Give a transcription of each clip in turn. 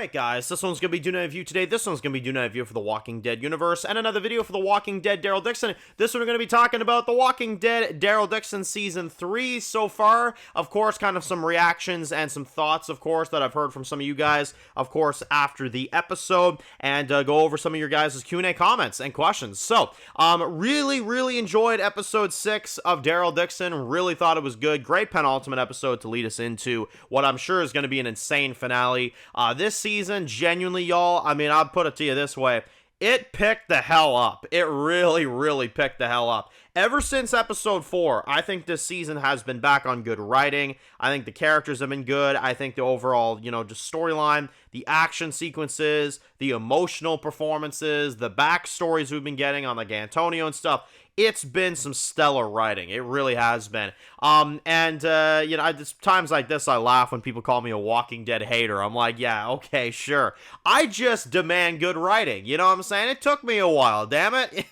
Alright guys, this one's going to be doing a review today. This one's going to be doing a review for the Walking Dead universe and another video for the Walking Dead Daryl Dixon. This one we're going to be talking about the Walking Dead Daryl Dixon Season 3 so far. Of course, kind of some reactions and some thoughts, of course, that I've heard from some of you guys, of course, after the episode, and go over some of your guys' Q&A comments and questions. So, really enjoyed episode 6 of Daryl Dixon. Really thought it was good. Great penultimate episode to lead us into what I'm sure is going to be an insane finale. This season, genuinely, y'all, I mean, I'll put it to you this way. It picked the hell up. It really picked the hell up. Ever since episode 4, I think this season has been back on good writing. I think the characters have been good. I think the overall, just storyline, the action sequences, the emotional performances, the backstories we've been getting on like Antonio and stuff. It's been some stellar writing. It really has been. It's times like this I laugh when people call me a Walking Dead hater. I'm like, yeah, okay, sure. I just demand good writing. You know what I'm saying? It took me a while, damn it.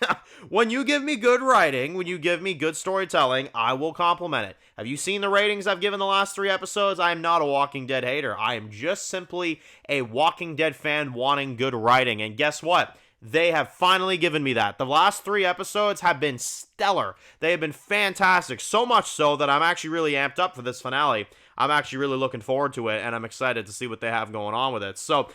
When you give me good writing, when you give me good storytelling, I will compliment it. Have you seen the ratings I've given the last 3 episodes? I am not a Walking Dead hater. I am just simply a Walking Dead fan wanting good writing. And guess what? They have finally given me that. The last 3 episodes have been stellar. They have been fantastic. So much so that I'm actually really amped up for this finale. I'm actually really looking forward to it, and I'm excited to see what they have going on with it. So,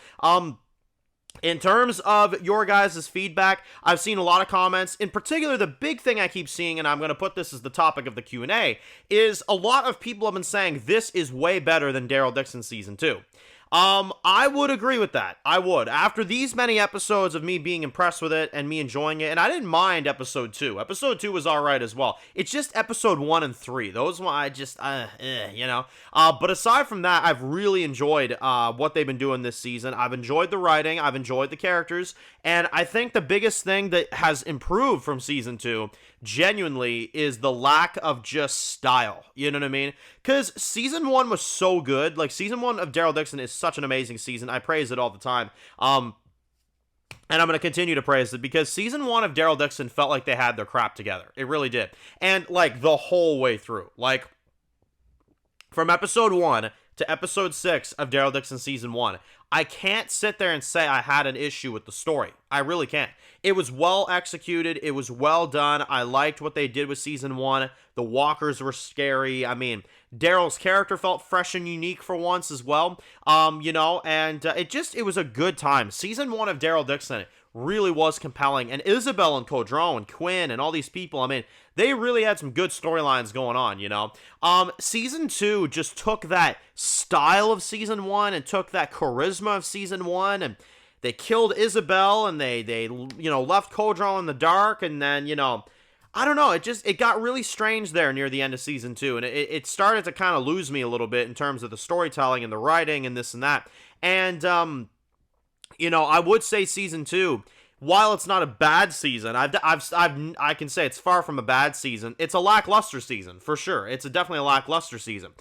in terms of your guys' feedback, I've seen a lot of comments. In particular, the big thing I keep seeing, and I'm going to put this as the topic of the Q&A, is a lot of people have been saying this is way better than Daryl Dixon Season 2. I would agree with that. I would. After these many episodes of me being impressed with it and me enjoying it, and I didn't mind episode 2. Episode 2 was alright as well. It's just episode 1 and 3. Those one I just, but aside from that, I've really enjoyed, what they've been doing this season. I've enjoyed the writing. I've enjoyed the characters. And I think the biggest thing that has improved from season 2 genuinely is the lack of just style. You know what I mean? Because season 1 was so good. Like, season 1 of Daryl Dixon is such an amazing season. I praise it all the time. And I'm going to continue to praise it because season 1 of Daryl Dixon felt like they had their crap together. It really did. And, like, the whole way through. Like, from episode 1 to episode 6 of Daryl Dixon season 1, I can't sit there and say I had an issue with the story. I really can't. It was well executed. It was well done. I liked what they did with season 1. The walkers were scary. I mean, Daryl's character felt fresh and unique for once as well. It was a good time. Season 1 of Daryl Dixon really was compelling. And Isabel and Codron and Quinn and all these people, I mean, they really had some good storylines going on, Season 2 just took that style of season 1 and took that charisma of season 1 and they killed Isabel and they left Codron in the dark, and then, I don't know, it got really strange there near the end of season 2, and it started to kind of lose me a little bit in terms of the storytelling and the writing and this and that. And I would say season 2, while it's not a bad season, I can say it's far from a bad season. It's a lackluster season, for sure. It's definitely a lackluster season.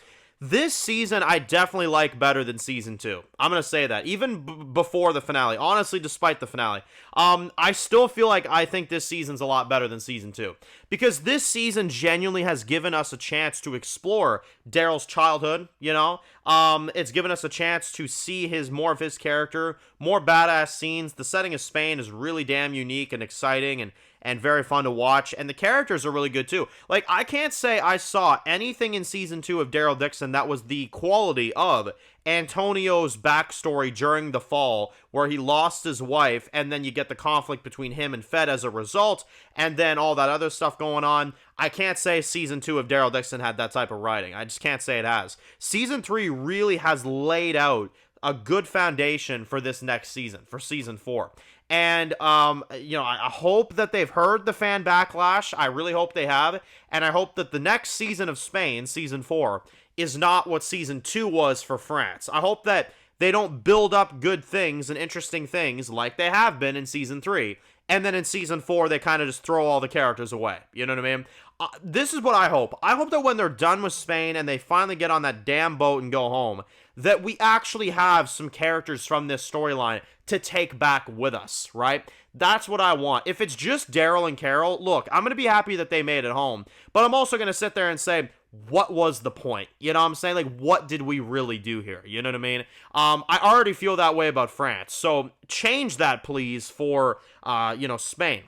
This season, I definitely like better than season 2. I'm going to say that. Even before the finale. Honestly, despite the finale. I still feel like I think this season's a lot better than season 2. Because this season genuinely has given us a chance to explore Daryl's childhood, It's given us a chance to see more of his character, more badass scenes. The setting of Spain is really damn unique and exciting and very fun to watch, and the characters are really good too. Like, I can't say I saw anything in season 2 of Daryl Dixon that was the quality of Antonio's backstory during the fall, where he lost his wife, and then you get the conflict between him and Fed as a result, and then all that other stuff going on. I can't say season 2 of Daryl Dixon had that type of writing. I just can't say it has. Season 3 really has laid out a good foundation for this next season, for season 4. And, I hope that they've heard the fan backlash. I really hope they have. And I hope that the next season of Spain, season 4, is not what season 2 was for France. I hope that they don't build up good things and interesting things like they have been in season 3. And then in season 4, they kind of just throw all the characters away. You know what I mean? This is what I hope. I hope that when they're done with Spain and they finally get on that damn boat and go home, that we actually have some characters from this storyline to take back with us, right? That's what I want. If it's just Daryl and Carol, look, I'm going to be happy that they made it home, but I'm also going to sit there and say, what was the point? You know what I'm saying? Like, what did we really do here? You know what I mean? I already feel that way about France. So change that, please, for, Spain.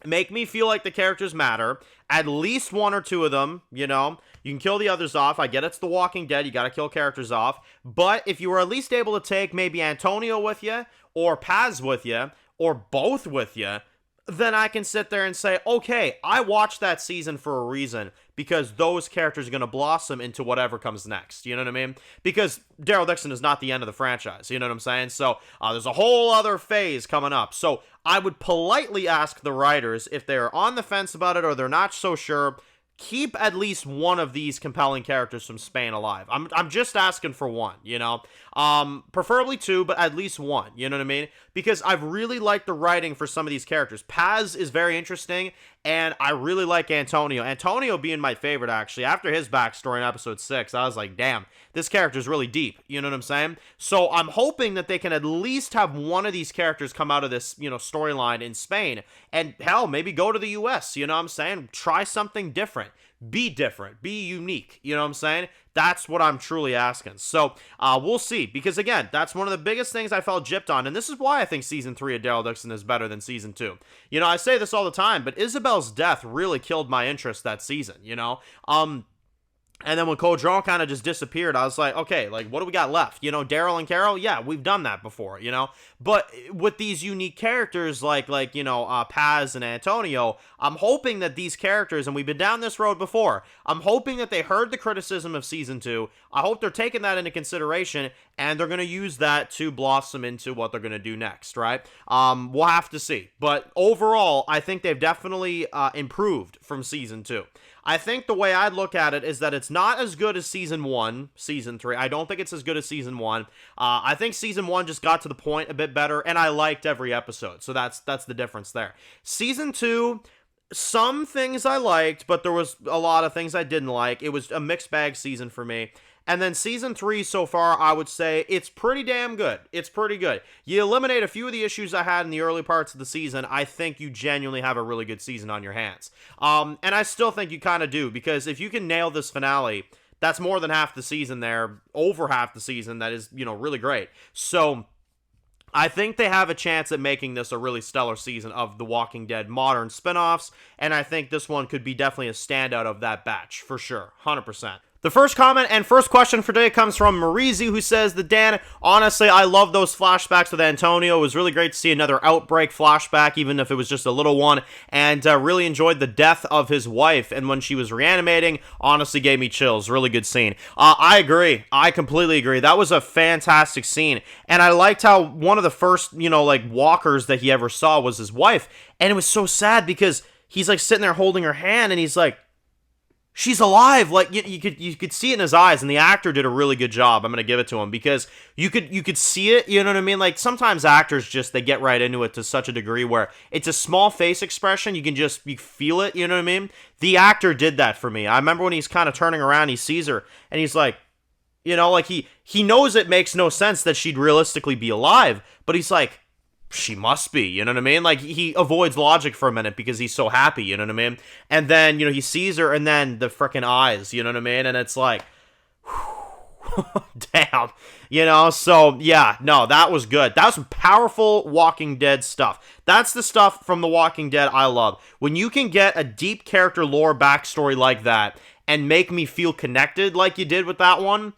Make me feel like the characters matter. At least one or two of them, you know. You can kill the others off. I get it's The Walking Dead. You got to kill characters off. But if you were at least able to take maybe Antonio with you, or Paz with you, or both with you, then I can sit there and say, okay, I watched that season for a reason, because those characters are going to blossom into whatever comes next. You know what I mean? Because Daryl Dixon is not the end of the franchise. You know what I'm saying? So there's a whole other phase coming up. So I would politely ask the writers, if they're on the fence about it or they're not so sure, keep at least one of these compelling characters from Spain alive. I'm just asking for one, you know? Preferably two, but at least one, you know what I mean? Because I've really liked the writing for some of these characters. Paz is very interesting, and I really like Antonio. Antonio being my favorite, actually. After his backstory in episode 6, I was like, damn, this character's really deep, you know what I'm saying? So I'm hoping that they can at least have one of these characters come out of this, storyline in Spain, and hell, maybe go to the US, you know what I'm saying? Try something different. Be different. Be unique. You know what I'm saying? That's what I'm truly asking. So, we'll see. Because, again, that's one of the biggest things I felt gypped on. And this is why I think Season 3 of Daryl Dixon is better than Season 2. You know, I say this all the time, but Isabel's death really killed my interest that season, you know? And then when Caudron kind of just disappeared, I was like, okay, like, what do we got left? You know, Daryl and Carol? Yeah, we've done that before, you know? But with these unique characters like Paz and Antonio, I'm hoping that these characters, and we've been down this road before, I'm hoping that they heard the criticism of Season 2. I hope they're taking that into consideration, and they're going to use that to blossom into what they're going to do next, right? We'll have to see. But overall, I think they've definitely improved from Season 2. I think the way I'd look at it is that it's not as good as Season 1, Season 3. I don't think it's as good as Season 1. I think Season 1 just got to the point a bit better, and I liked every episode. So that's the difference there. Season 2, some things I liked, but there was a lot of things I didn't like. It was a mixed bag season for me. And then Season 3 so far, I would say it's pretty damn good. It's pretty good. You eliminate a few of the issues I had in the early parts of the season, I think you genuinely have a really good season on your hands. And I still think you kind of do, because if you can nail this finale, that's more than half the season there, over half the season, that is, really great. So I think they have a chance at making this a really stellar season of The Walking Dead modern spinoffs, and I think this one could be definitely a standout of that batch, for sure, 100%. The first comment and first question for today comes from Marizi, who says that, Dan, honestly, I love those flashbacks with Antonio. It was really great to see another Outbreak flashback, even if it was just a little one, and really enjoyed the death of his wife, and when she was reanimating, honestly gave me chills. Really good scene. I agree. I completely agree. That was a fantastic scene, and I liked how one of the first, walkers that he ever saw was his wife, and it was so sad because he's, sitting there holding her hand, and he's like, she's alive. Like, you could see it in his eyes, and the actor did a really good job. I'm gonna give it to him, because you could see it. You know what I mean? Like, sometimes actors they get right into it to such a degree where it's a small face expression. You feel it. You know what I mean? The actor did that for me. I remember when he's kind of turning around, he sees her, and he's like, he knows it makes no sense that she'd realistically be alive, but he's like, she must be, you know what I mean? Like, he avoids logic for a minute because he's so happy, you know what I mean? And then, he sees her, and then the frickin' eyes, you know what I mean? And it's like, damn, so, yeah, no, that was good. That was some powerful Walking Dead stuff. That's the stuff from The Walking Dead I love. When you can get a deep character lore backstory like that and make me feel connected like you did with that one,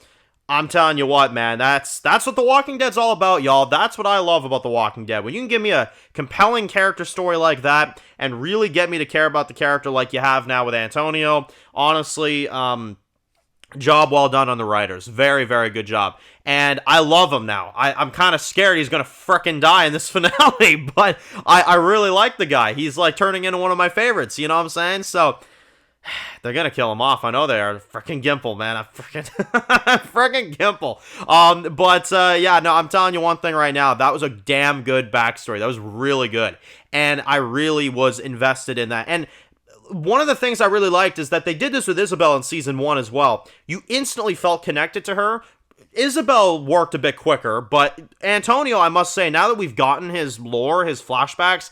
I'm telling you what, man, that's what The Walking Dead's all about, y'all. That's what I love about The Walking Dead. When you can give me a compelling character story like that and really get me to care about the character like you have now with Antonio, honestly, job well done on the writers. Very, very good job. And I love him now. I'm kind of scared he's going to frickin' die in this finale, but I really like the guy. He's, turning into one of my favorites, you know what I'm saying? So they're gonna kill him off. I know they are. Freaking Gimple, man. Freaking Gimple. Yeah, no, I'm telling you one thing right now. That was a damn good backstory. That was really good. And I really was invested in that. And one of the things I really liked is that they did this with Isabel in Season 1 as well. You instantly felt connected to her. Isabel worked a bit quicker, but Antonio, I must say, now that we've gotten his lore, his flashbacks,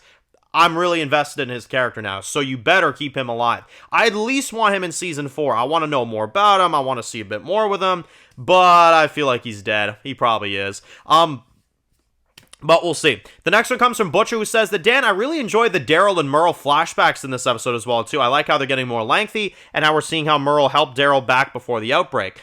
I'm really invested in his character now, so you better keep him alive. I at least want him in season 4. I want to know more about him. I want to see a bit more with him, but I feel like he's dead. He probably is. But we'll see. The next one comes from Butcher, who says that, Dan, I really enjoyed the Daryl and Merle flashbacks in this episode as well, too. I like how they're getting more lengthy, and how we're seeing how Merle helped Daryl back before the outbreak.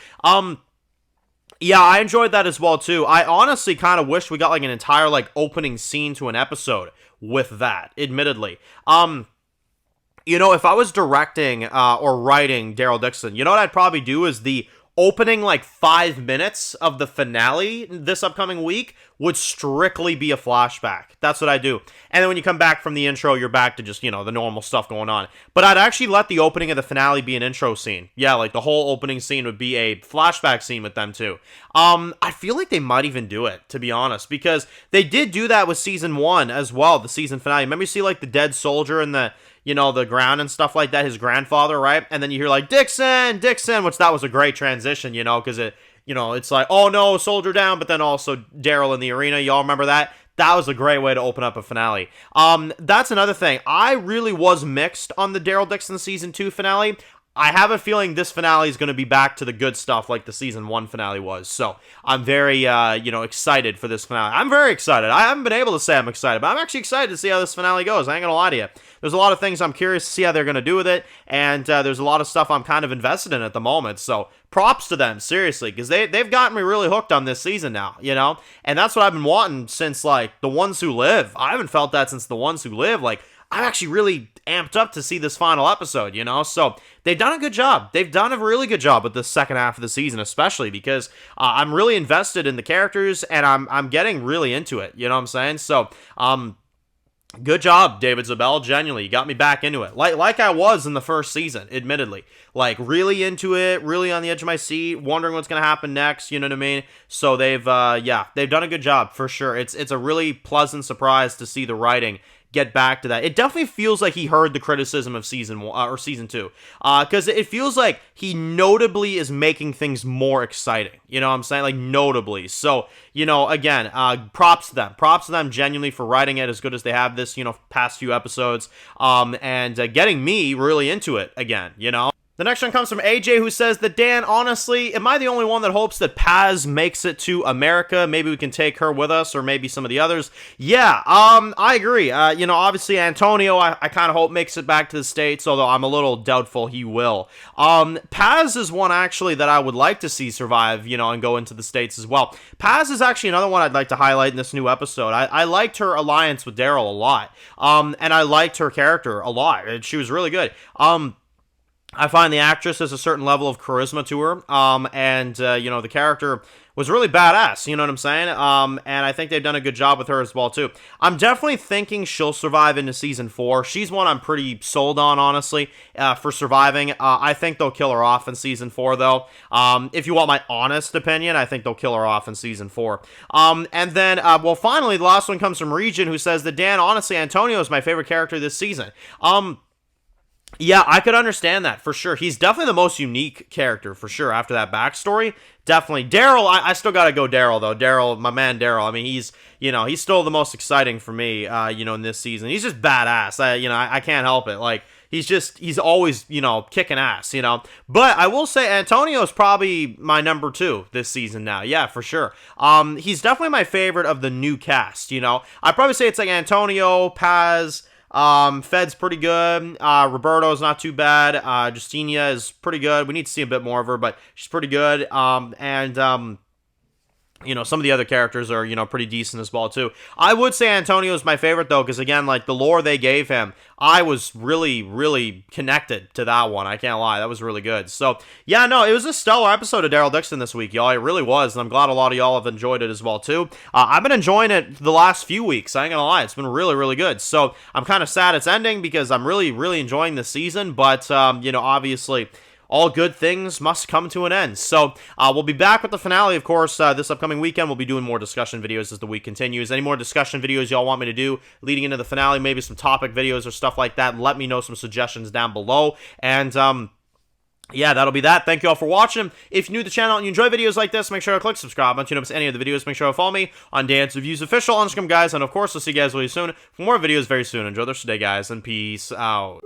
Yeah, I enjoyed that as well, too. I honestly kind of wish we got, like, an entire, like, opening scene to an episode with that, admittedly. You know, if I was directing or writing Daryl Dixon, you know what I'd probably do is the opening, like, 5 minutes of the finale this upcoming week would strictly be a flashback. That's what I do. And then when you come back from the intro, you're back to just, you know, the normal stuff going on. But I'd actually let the opening of the finale be an intro scene. Yeah, like, the whole opening scene would be a flashback scene with them, too. I feel like they might even do it, to be honest, because they did do that with season 1 as well, the season finale. Remember you see, like, the dead soldier in the, you know, the ground and stuff like that, his grandfather, right? And then you hear, like, Dixon, Dixon, which that was a great transition, you know, because it, you know, it's like, oh no, soldier down, but then also Daryl in the arena. Y'all remember that? That was a great way to open up a finale. That's another thing. I really was mixed on the Daryl Dixon season 2 finale. I have a feeling this finale is going to be back to the good stuff like the season 1 finale was. So I'm very, you know, excited for this finale. I'm very excited. I haven't been able to say I'm excited, but I'm actually excited to see how this finale goes. I ain't going to lie to you. There's a lot of things I'm curious to see how they're going to do with it, and there's a lot of stuff I'm kind of invested in at the moment. So props to them, seriously, because they've gotten me really hooked on this season now, you know? And that's what I've been wanting since, like, The Ones Who Live. I haven't felt that since The Ones Who Live. Like, I'm actually really amped up to see this final episode, you know? So they've done a good job. They've done a really good job with the second half of the season, especially because I'm really invested in the characters, and I'm getting really into it, you know what I'm saying? So, good job, David Zabel. Genuinely, you got me back into it. Like I was in the first season, admittedly. Like, really into it, really on the edge of my seat, wondering what's going to happen next, you know what I mean? So they've done a good job, for sure. It's a really pleasant surprise to see the writing get back to that. It definitely feels like he heard the criticism of season 1 or season 2, because it feels like he notably is making things more exciting. You know what I'm saying? Like, notably. So, you know, again, props to them genuinely for writing it as good as they have this, you know, past few episodes, and getting me really into it again, you know? The next one comes from AJ, who says that, Dan, honestly, am I the only one that hopes that Paz makes it to America? Maybe we can take her with us, or maybe some of the others. Yeah, I agree. You know, obviously Antonio, I kind of hope makes it back to the States, although I'm a little doubtful he will. Paz is one, actually, that I would like to see survive, you know, and go into the States as well. Paz is actually another one I'd like to highlight in this new episode. I liked her alliance with Daryl a lot, and I liked her character a lot. She was really good. I find the actress has a certain level of charisma to her, and, you know, the character was really badass, you know what I'm saying? And I think they've done a good job with her as well, too. I'm definitely thinking she'll survive into season 4. She's one I'm pretty sold on, honestly, for surviving. I think they'll kill her off in season 4, though. If you want my honest opinion, I think they'll kill her off in season 4. And then, well, finally, the last one comes from Region, who says that, Dan, honestly, Antonio is my favorite character this season. Yeah, I could understand that, for sure. He's definitely the most unique character, for sure, after that backstory. Definitely. Daryl, I still gotta go Daryl, though. Daryl, my man Daryl, I mean, he's still the most exciting for me, you know, in this season. He's just badass. I can't help it. Like, he's always, you know, kicking ass, you know. But I will say Antonio's probably my number 2 this season now. Yeah, for sure. He's definitely my favorite of the new cast, you know. I'd probably say it's like Antonio, Paz, Fed's pretty good. Roberto's not too bad. Justinia is pretty good. We need to see a bit more of her, but she's pretty good. You know, some of the other characters are, you know, pretty decent as well, too. I would say Antonio's my favorite, though, because, again, like, the lore they gave him, I was really, really connected to that one. I can't lie. That was really good. So, yeah, no, it was a stellar episode of Daryl Dixon this week, y'all. It really was, and I'm glad a lot of y'all have enjoyed it as well, too. I've been enjoying it the last few weeks. I ain't gonna lie. It's been really, really good. So, I'm kind of sad it's ending because I'm really, really enjoying this season, but, you know, obviously, all good things must come to an end. So, we'll be back with the finale, of course, this upcoming weekend. We'll be doing more discussion videos as the week continues. Any more discussion videos y'all want me to do leading into the finale, maybe some topic videos or stuff like that, let me know some suggestions down below. And, yeah, that'll be that. Thank you all for watching. If you're new to the channel and you enjoy videos like this, make sure to click subscribe. Once you don't miss any of the videos, make sure to follow me on Dance Reviews Official on Instagram, guys. And of course, we'll see you guys really soon for more videos very soon. Enjoy the rest of the day, guys, and peace out.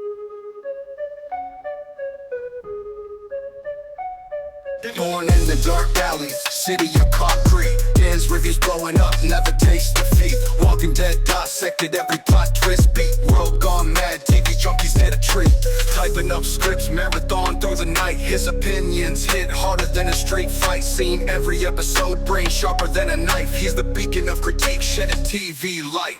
Born in the dark alleys, city of concrete. Dance reviews blowing up, never taste defeat. Walking Dead dissected every plot twist beat. World gone mad, TV junkies hit a treat. Typing up scripts, marathon through the night. His opinions hit harder than a street fight scene. Every episode, brain sharper than a knife. He's the beacon of critique, shedding TV light.